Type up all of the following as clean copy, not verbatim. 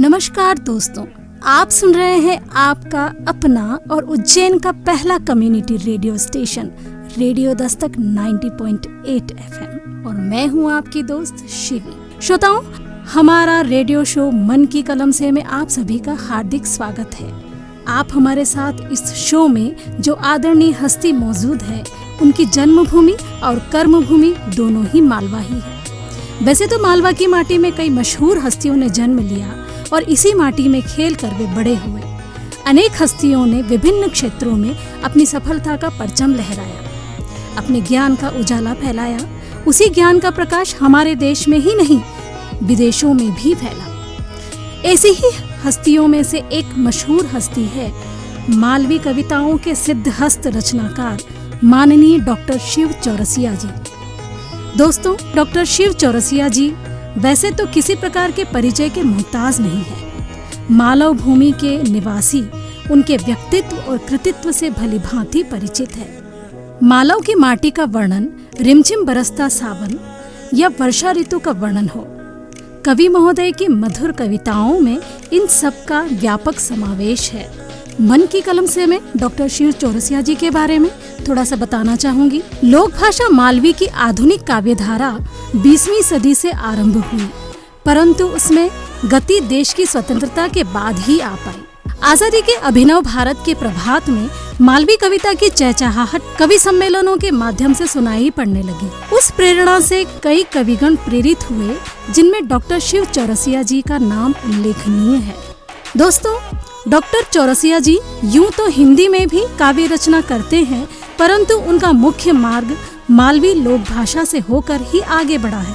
नमस्कार दोस्तों, आप सुन रहे हैं आपका अपना और उज्जैन का पहला community radio station radio Dastak 90.8 FM और मैं हूं आपकी दोस्त शिवी। श्रोताओं, हमारा रेडियो शो मन की कलम से में आप सभी का हार्दिक स्वागत है। आप हमारे साथ इस शो में जो आदरणीय हस्ती मौजूद है, उनकी जन्मभूमि और कर्मभूमि दोनों ही मालवा ही है। वैसे तो मालवा की माटी में कई मशहूर हस्तियों ने जन्म लिया और इसी माटी में खेल कर वे बड़े हुए। अनेक हस्तियों ने विभिन्न क्षेत्रों में अपनी सफलता का परचम लहराया, अपने ज्ञान का उजाला फैलाया। उसी ज्ञान का प्रकाश हमारे देश में ही नहीं, विदेशों में भी फैला। ऐसी ही हस्तियों में से एक मशहूर हस्ती है मालवी कविताओं के सिद्धहस्त रचनाकार माननीय डॉक्टर शिव चौरसिया जी। दोस्तों, डॉक्टर शिव चौरसिया जी वैसे तो किसी प्रकार के परिचय के मुहताज नहीं है। मालव भूमि के निवासी उनके व्यक्तित्व और कृतित्व से भलीभांति परिचित है। मालव की माटी का वर्णन रिमझिम बरसता सावन या वर्षा ऋतु का वर्णन हो, कवि महोदय की मधुर कविताओं में इन सब का व्यापक समावेश है। मन की कलम से मैं डॉक्टर शिव चौरसिया जी के बारे में थोड़ा सा बताना चाहूंगी। लोक भाषा मालवी की आधुनिक काव्यधारा 20वीं सदी से आरंभ हुई, परंतु उसमें गति देश की स्वतंत्रता के बाद ही आ पाई। आजादी के अभिनव भारत के प्रभात में मालवी कविता की चहचहाहट कवि सम्मेलनों के माध्यम से सुनाई पड़ने लगी। उस प्रेरणा से कई कविगण प्रेरित हुए, जिनमें डॉक्टर शिव चौरसिया जी का नाम उल्लेखनीय है। दोस्तों, डॉक्टर चौरसिया जी यूं तो हिंदी में भी काव्य रचना करते हैं, परंतु उनका मुख्य मार्ग मालवी लोक भाषा से होकर ही आगे बढ़ा है।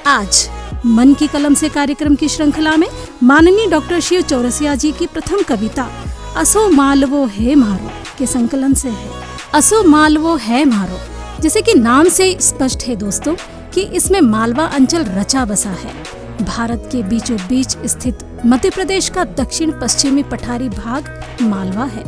आज मन की कलम से कार्यक्रम की श्रृंखला में माननीय डॉक्टर शिव चौरसिया जी की प्रथम कविता असो मालवो है मारो के संकलन से है। असो मालवो है मारो, जैसे कि नाम से स्पष्ट है दोस्तों कि इसमें मालवा अंचल रचा बसा है। भारत के बीचों बीच स्थित मध्य प्रदेश का दक्षिण पश्चिमी पठारी भाग मालवा है।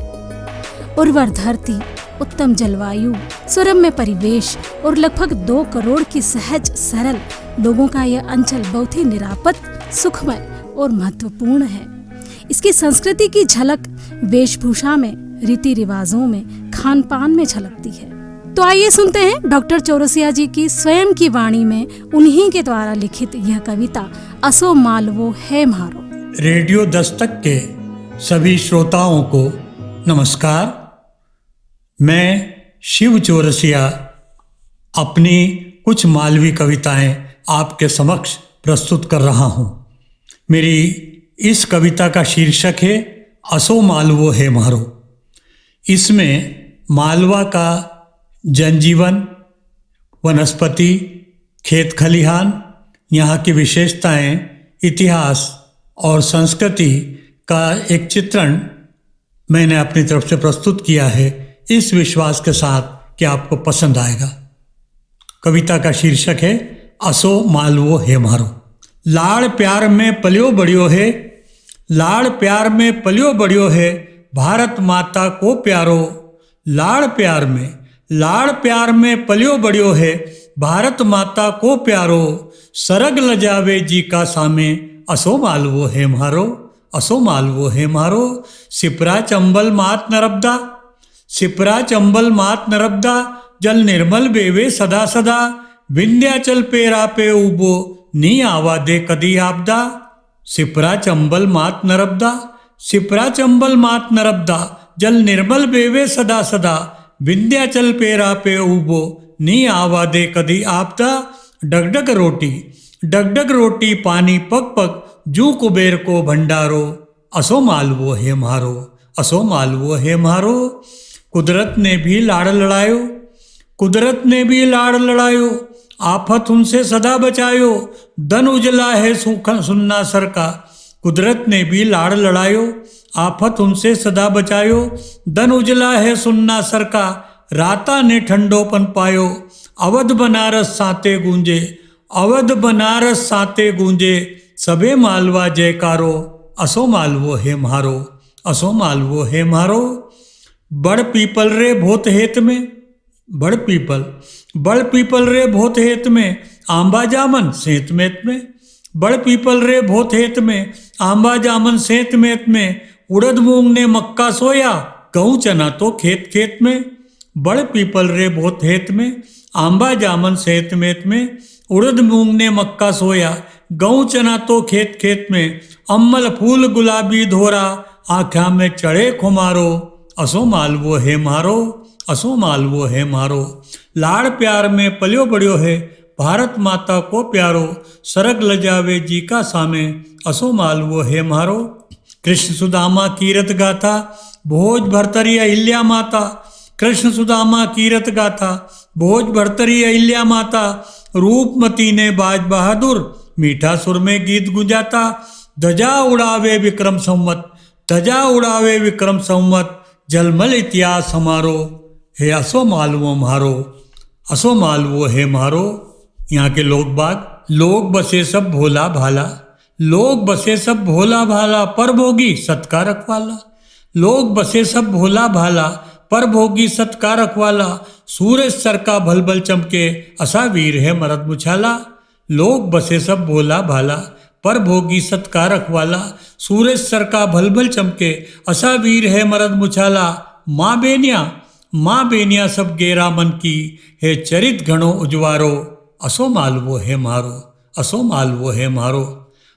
उर्वर धरती, उत्तम जलवायु, सुरम्य परिवेश और लगभग 2 करोड़ की सहज सरल लोगों का यह अंचल बहुत ही निरापद, सुखमय और महत्वपूर्ण है। इसकी संस्कृति की झलक वेशभूषा में, रीति रिवाजों में, खान पान में झलकती है। तो आइए सुनते हैं डॉक्टर चौरसिया जी की स्वयं की वाणी में उन्हीं के द्वारा लिखित यह कविता असो मालवो है मारो। रेडियो दस्तक के सभी श्रोताओं को नमस्कार। मैं शिव चौरसिया अपनी कुछ मालवी कविताएं आपके समक्ष प्रस्तुत कर रहा हूं। मेरी इस कविता का शीर्षक है असो मालवो है मारो। इसमें मालवा का जनजीवन, वनस्पति, खेत खलिहान, यहाँ की विशेषताएं, इतिहास और संस्कृति का एक चित्रण मैंने अपनी तरफ से प्रस्तुत किया है, इस विश्वास के साथ कि आपको पसंद आएगा। कविता का शीर्षक है असो मालवो है मारो। लाड़ प्यार में पलियो बड़ियो है, लाड़ प्यार में पलियो बड़ियो है, भारत माता को प्यारो। लाड़ प्यार में पलियो बड़ियो है, भारत माता को प्यारो। सरग लजावे जी का सामे, असो मालवो है मारो, असो मालवो है मारो। सिपरा चंबल मात नरबदा, सिपरा चंबल मात नरबदा, जल निर्मल बेवे सदा सदा। विंध्याचल पेरा पे उबो, नी आवा दे कदी आपदा। सिपरा चंबल मात नरबदा, सिपरा चंबल मात नरबदा, जल निर्मल बेवे सदा सदा। विंध्याचल पेरा पे उबो, नी आवा दे कदी आपदा। डगडग रोटी पानी पग पग, जू कुबेर को भंडारो। असो मालवो है मारो, असो मालवो है मारो। कुदरत ने भी लाड़ लड़ायो, कुदरत ने भी लाड़ लड़ायो, आफत उनसे सदा बचायो। दन उजला है सुन्ना सर का, कुदरत ने भी लाड़ लड़ायो, आफत उनसे सदा बचायो। दन उजला है सुन्ना सर का, राता ने ठंडोपन पायो। अवध बनारस साते गूंजे, अवध बनारस साते गूंजे, सबे मालवा जयकारो। असो मालवो है मारो, असो मालवो है मारो। बड़ पीपल रे भोत हेत में, बड़ पीपल रे भोत हेत में, आंबा जामन सेत मेत में। बड़ पीपल रे भोत हेत में, आंबा जामन सेत मेत में, उड़द मूंग ने मक्का सोया, गहूँ चना तो खेत खेत में। बड़ पीपल रे भोत हेत में, आंबा जामन सेत मेत में, उड़द मूंग ने मक्का सोया, गहूँ चना तो खेत खेत में। अम्मल फूल गुलाबी धोरा, आँख्या में चढ़े खुमारो, असो मालवो है मारो, असो मालवो है मारो। लाड़ प्यार में पलियो बड़ियो है, भारत माता को प्यारो, सरग लजावे जी का सामे, असो मालवो है मारो। कृष्ण सुदामा कीरत गाथा, भोज भरतरी अहिल्या माता, कृष्ण सुदामा कीरत गाथा, भोज भरतरी अहिल्या माता। रूपमती ने बाज बहादुर, मीठा सुर में गीत गुंजाता, ध्वजा उड़ावे विक्रम संवत, ध्वजा उड़ावे विक्रम संवत, जलमल इतिहास हमारो, हे असो मालवो मारो, असो मालवो है मारो। यहाँ के लोग बसे सब भोला भाला, लोग बसे सब भोला भाला, पर भोगी सत्कार रखवाला। लोग बसे सब भोला भाला, पर भोगी सत्कार रखवाला। सूरज सर का भल भल चमके, असा वीर है मरद मुछाला। लोग बसे सब भोला भाला, पर भोगी सत्कार रखवाला। सूरज सर का भल भल चमके, असा वीर है मरद मुछाला। माँ बेनिया सब गेरा मन की, है चरित घणो उजवारो, असो मालवो है मारो, असो मालवो है मारो।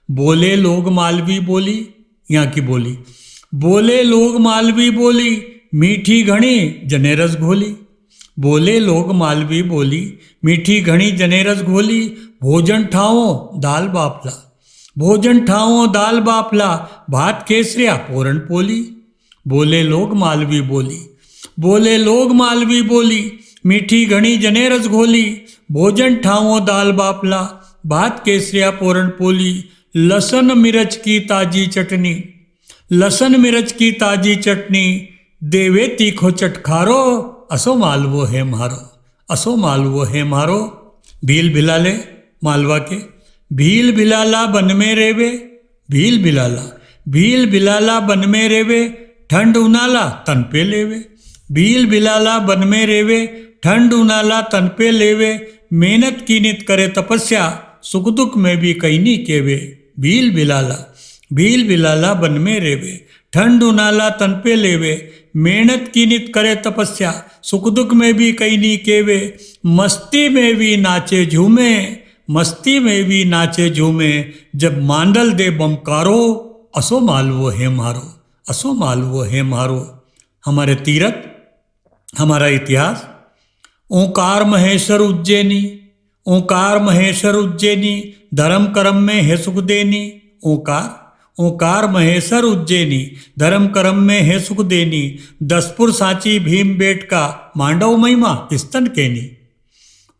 बोले लोग मालवी बोली, यहाँ की बोली, बोले लोग मालवी बोली, मीठी घणी जने रस घोली। बोले लोग मालवी बोली, मीठी घणी जने रस घोली। भोजन ठाओ दाल बाफला, भोजन ठाओ दाल बाफला, भात केसरिया पोरण पोली। बोले लोग मालवी बोली, बोले लोग मालवी बोली, मीठी घणी जने रस घोली। भोजन ठाओ दाल बाफला, भात केसरिया पोरण पोली। लसन मिर्च की ताजी चटनी, लसन मिर्च की ताजी चटनी, देवे तीखो चटखारो, असो मालवो है मारो, असो मालवो है मारो। भील भिलाले मालवा के, भील भिलाला बन में रेवे, भील भिलाला बन में रेवे, ठंड उनाला तन पे लेवे। भील भिलाला बन में रेवे, ठंड उनाला तन पे लेवे। मेहनत की नित करे तपस्या, सुख दुख में भी कहीं नहीं केवे। भील भिलाला बन में रेवे, ठंड उनाला तन पे लेवे। मेहनत की नित करे तपस्या, सुख दुख में भी कहीं नहीं केवे। मस्ती में भी नाचे झूमे, मस्ती में भी नाचे झूमे, जब मांडल दे बमकारो, असो मालवो है मारो, असो मालवो है मारो। हमारे तीरथ, हमारा इतिहास। ओंकार महेश्वर उज्जैनी, ओंकार महेश्वर उज्जैनी, धर्म कर्म में है सुख देनी। ओंकार महेश्वर उज्जैनी, धर्म कर्म में है सुख देनी। दसपुर सांची भीम बेट का, मांडव महिमा किस्तन केनी।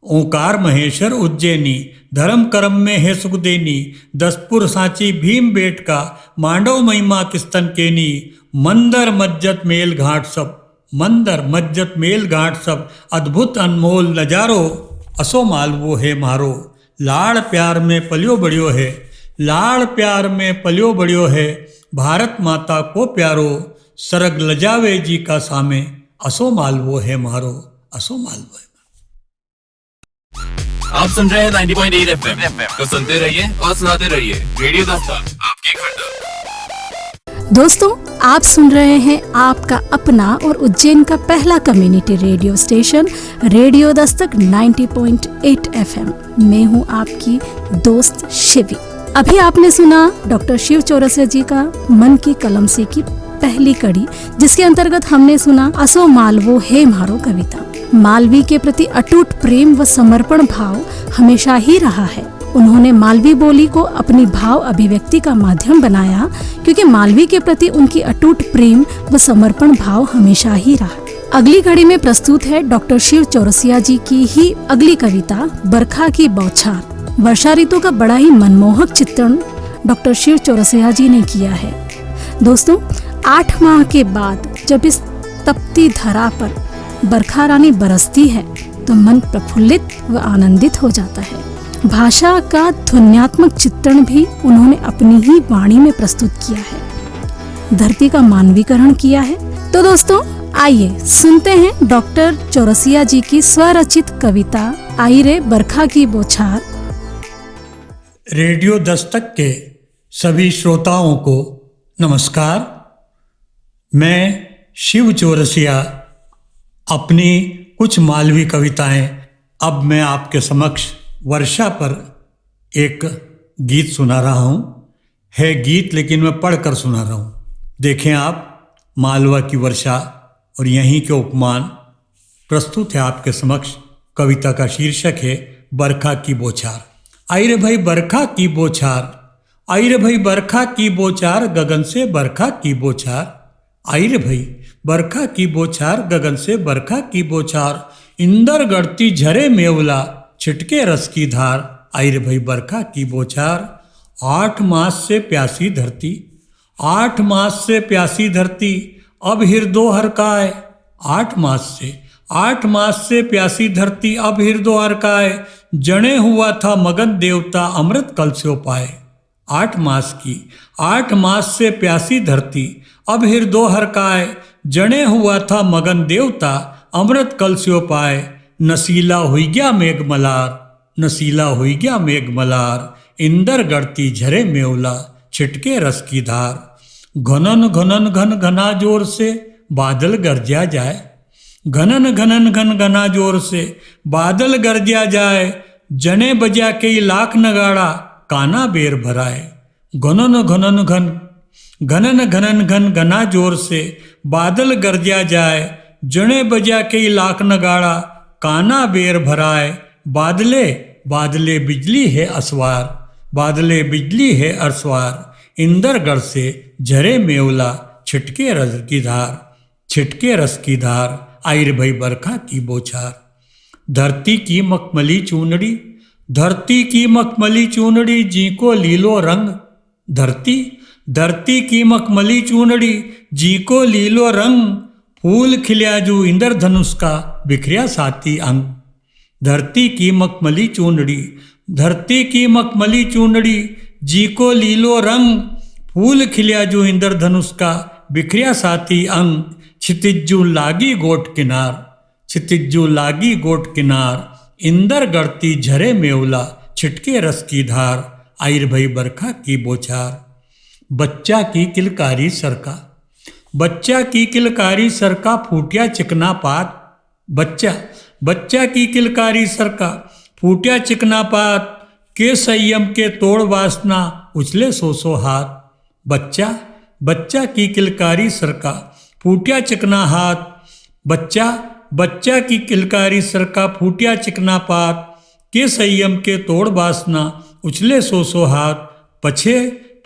ओंकार महेश्वर उज्जैनी, धर्म कर्म में है सुख देनी। दसपुर सांची भीम बेट का, मांडव महिमा किस्तन केनी। मंदर मज्जत मेल घाट सब, मंदर मज्जत मेल घाट सब, अद्भुत अनमोल नजारो, असो मालवो है मारो। लाड़ प्यार में पलियो बड़ियो है, लाड़ प्यार में पलियो बड़ियो है, भारत माता को प्यारो, सरग लजावे जी का सामे, असो मालवो है मारो, असो मालवो है। आप सुन रहे हैं 90.8 FM, तो सुनते रहिए और सुनाते रहिए रेडियो दस्तक, आपकी खंड। दोस्तों, आप सुन रहे हैं आपका अपना और उज्जैन का पहला community radio station radio Dastak 90.8 FM। मैं हूं आपकी दोस्त शिवी। अभी आपने सुना डॉक्टर शिव चौरसिया जी का मन की कलम से की पहली कड़ी, जिसके अंतर्गत हमने सुना असो मालवो है मारो कविता। मालवी के प्रति अटूट प्रेम व समर्पण भाव हमेशा ही रहा है। उन्होंने मालवी बोली को अपनी भाव अभिव्यक्ति का माध्यम बनाया, क्योंकि मालवी के प्रति उनकी अटूट प्रेम व समर्पण भाव हमेशा ही रहा। अगली कड़ी में प्रस्तुत है डॉक्टर शिव चौरसिया जी की ही अगली कविता बरखा की बौछार। वर्षा ऋतु का बड़ा ही मनमोहक चित्रण डॉक्टर शिव चौरसिया जी ने किया है। दोस्तों, 8 माह के बाद जब इस तपती धरा पर बरखा रानी बरसती है तो मन प्रफुल्लित व आनंदित हो जाता है। भाषा का ध्वन्यात्मक चित्रण भी उन्होंने अपनी ही वाणी में प्रस्तुत किया है, धरती का मानवीकरण किया है। तो दोस्तों, आइए सुनते हैं डॉक्टर चौरसिया जी की स्वरचित कविता आई रे बरखा की बौछार। रेडियो दस्तक के सभी श्रोताओं को नमस्कार। मैं शिव चौरसिया अपनी कुछ मालवी कविताएं अब मैं आपके समक्ष वर्षा पर एक गीत सुना रहा हूँ। है गीत लेकिन मैं पढ़कर सुना रहा हूँ। देखें आप, मालवा की वर्षा और यहीं के उपमान प्रस्तुत है आपके समक्ष। कविता का शीर्षक है बरखा की बौछार। आई रे भाई बरखा की बौछार, आई रे भाई बरखा की बौछार, गगन से बरखा की बौछार। आई रे भाई बरखा की बौछार, गगन से बरखा की बौछार। इंदर गढ़ती झरे मेवला, छिटके रस की धार। आई रे भाई बरखा की बौछार। 8 मास से प्यासी धरती, 8 मास से प्यासी धरती, अब हृदो हरकाए। 8 मास से प्यासी धरती, अब हृदो हरकाए। जने हुआ था मगन देवता, अमृत कलस्यो पाए। 8 मास से प्यासी धरती, अब हृदो हरकाए। जने हुआ था मगन देवता, अमृत कलस्यो पाए। नसीला हुई गया मेघमलार, नसीला हुई गया मेघमलार। इंदर गढ़ती झरे मेवला, छिटके रस की धार। घनन घनन घन घना जोर से बादल गरजा जाए। घनन घनन घन घना जोर से बादल गरजा जाए। जने बजा के लाख नगाड़ा, काना बेर भराए। घनन घनन घन घना जोर से बादल गरजा जाए। जने बजा के लाख नगाड़ा, काना बेर भराए। बादले बादले बिजली है असवार, बादले बिजली है असवार। इंदरगढ़ से झरे मेवला, छिटके रस की धार, छिटके रस की धार। आई रे भाई बरखा की बौछार। धरती की मखमली चूनड़ी, धरती की मखमली चूनड़ी, जी को लीलो रंग। धरती की मखमली चूनड़ी, जी को लीलो रंग। फूल खिल्या जू इंद्रधनुष का, बिखरिया साती अंग। धरती की मखमली चूनड़ी, धरती की मखमली चूनड़ी, जी को लीलो रंग। फूल खिल्या जू इंद्रधनुष का, बिखरिया साती अंग। क्षितिज्जू लागी गोट किनार, क्षितिज्जू लागी गोट किनार। इंदर गढ़ती झरे मेवला, छिटके रस की धार। आई रे भाई बरखा की बौछार। बच्चा की किलकारी सरका, बच्चा की किलकारी सरका, फूटिया चिकना पात। बच्चा की किलकारी सरका, फूटिया चिकना पात। के संयम के तोड़ वासना, उछले सो हाथ। बच्चा की किलकारी सरका, फूटिया चिकना हाथ। बच्चा की किलकारी सरका, फूटिया चिकना पात। के संयम के तोड़ वासना, उछले सो हाथ।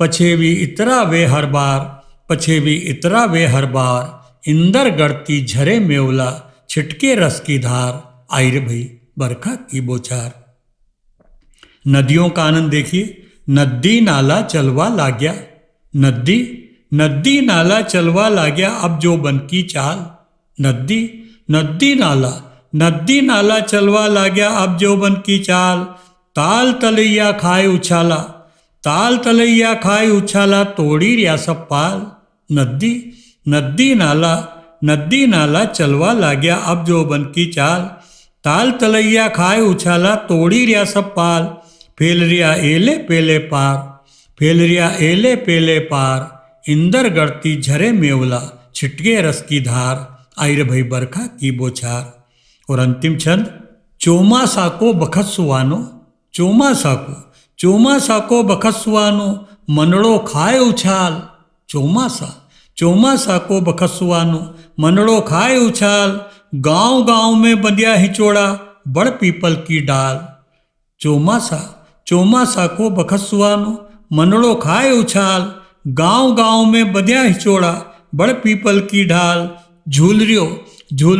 पछे भी इतरा वे हर बार, पछे भी इतरा वे हर बार। इंदर गढ़ती झरे मेवला, छिटके रस की धार। आई रे भाई बरखा की बौछार। नदियों का आनंद देखिए। नदी नाला चलवा लाग्या, नदी नाला चलवा लाग्या, अब जो बन की चाल। नदी नाला चलवा लाग्या, अब जो बन की चाल। ताल तलैया खाए उछाला, ताल तलैया खाए उछाला, तोड़ी रिया सब पाल। नदी नाला चलवा लाग्या, अब जो बन की चाल। ताल तलैया खाए उछाला, तोड़ी रिया सब पाल। फेल रिया एले पेले पार, फेल रिया एले पेले पार। इंदर गढ़ती झरे मेवला, छिटके रस की धार। आई रे भाई बरखा की बौछार। और अंतिम छंद। चौमासा को बखत सुवानो, चौमासा को बखत सुवानो, मनड़ो खाए उछाल। चौमासा को बखत सुवानो, मनड़ो खाए उछाल। गांव गांव में बंधिया हिचोड़ा, बड़ पीपल की डाल। चौमासा को बखत सुवानो, मनड़ो खाए उछाल। गांव गांव में बंधिया हिचोड़ा, बड़ पीपल की ढाल। झूल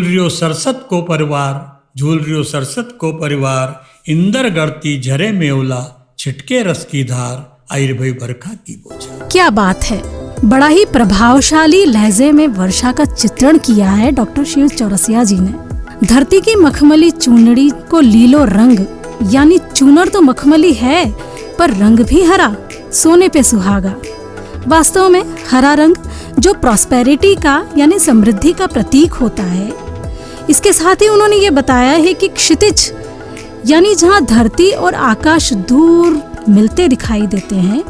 रियो सरसत को परिवार, झूल रियो सरसत को परिवार। इंदर गढ़ती झरे मेवला, छिटके रस की धार। आई रे भाई बरखा की बौछार। क्या बात है, बड़ा ही प्रभावशाली लहजे में वर्षा का चित्रण किया है डॉक्टर शिव चौरसिया जी ने। धरती की मखमली चूनड़ी को लीलो रंग, यानी चूनर तो मखमली है पर रंग भी हरा, सोने पे सुहागा। वास्तव में हरा रंग जो प्रॉस्पेरिटी का यानी समृद्धि का प्रतीक होता है। इसके साथ ही उन्होंने ये बताया है कि क्षितिज यानी जहाँ धरती और आकाश दूर मिलते दिखाई देते हैं,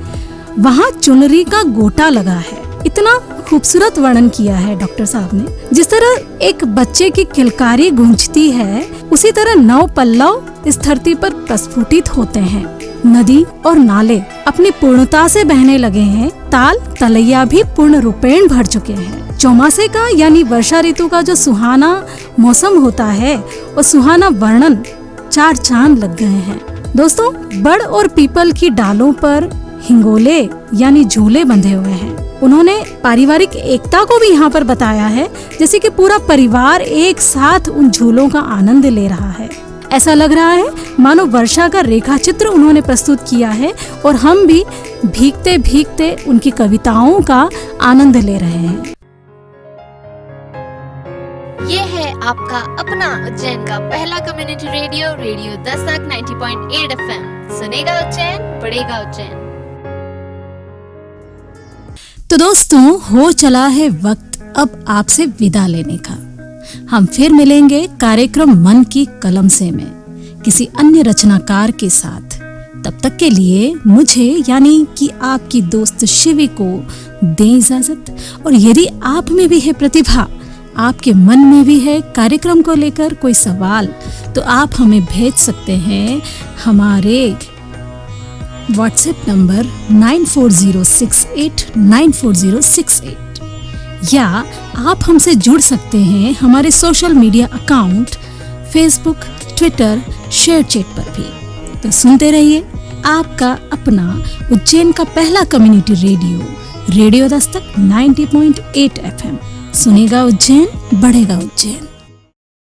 वहाँ चुनरी का गोटा लगा है। इतना खूबसूरत वर्णन किया है डॉक्टर साहब ने। जिस तरह एक बच्चे की किलकारी गूंजती है, उसी तरह नौ पल्लव इस धरती पर प्रस्फुटित होते हैं। नदी और नाले अपनी पूर्णता से बहने लगे हैं, ताल तलैया भी पूर्ण रूपेण भर चुके हैं। चौमासे का यानी वर्षा ऋतु का जो सुहाना मौसम होता है, और सुहाना वर्णन चार चांद लग गए हैं। दोस्तों, बड़ और पीपल की डालों पर हिंगोले यानी झूले बंधे हुए हैं। उन्होंने पारिवारिक एकता को भी यहाँ पर बताया है, जैसे कि पूरा परिवार एक साथ उन झूलों का आनंद ले रहा है। ऐसा लग रहा है मानो वर्षा का रेखा चित्र उन्होंने प्रस्तुत किया है, और हम भी भीगते भीगते उनकी कविताओं का आनंद ले रहे हैं। ये है आपका अपना उज्जैन का पहला community radio, radio Dastak 90.8 FM। सुनेगा उज्जैन, बढ़ेगा उज्जैन। तो दोस्तों, हो चला है वक्त अब आपसे विदा लेने का। हम फिर मिलेंगे कार्यक्रम मन की कलम से में किसी अन्य रचनाकार के साथ। तब तक के लिए मुझे यानी कि आपकी दोस्त शिवी को दें इजाजत। और यदि आप में भी है प्रतिभा, आपके मन में भी है कार्यक्रम को लेकर कोई सवाल, तो आप हमें भेज सकते हैं हमारे व्हाट्सएप नंबर 9406894068, या आप हमसे जुड़ सकते हैं हमारे social media account Facebook, Twitter, share chat पर भी। तो सुनते रहिए आपका अपना उज्जैन का पहला community radio, radio Dastak 90.8 FM। सुनेगा उज्जैन, बढ़ेगा उज्जैन।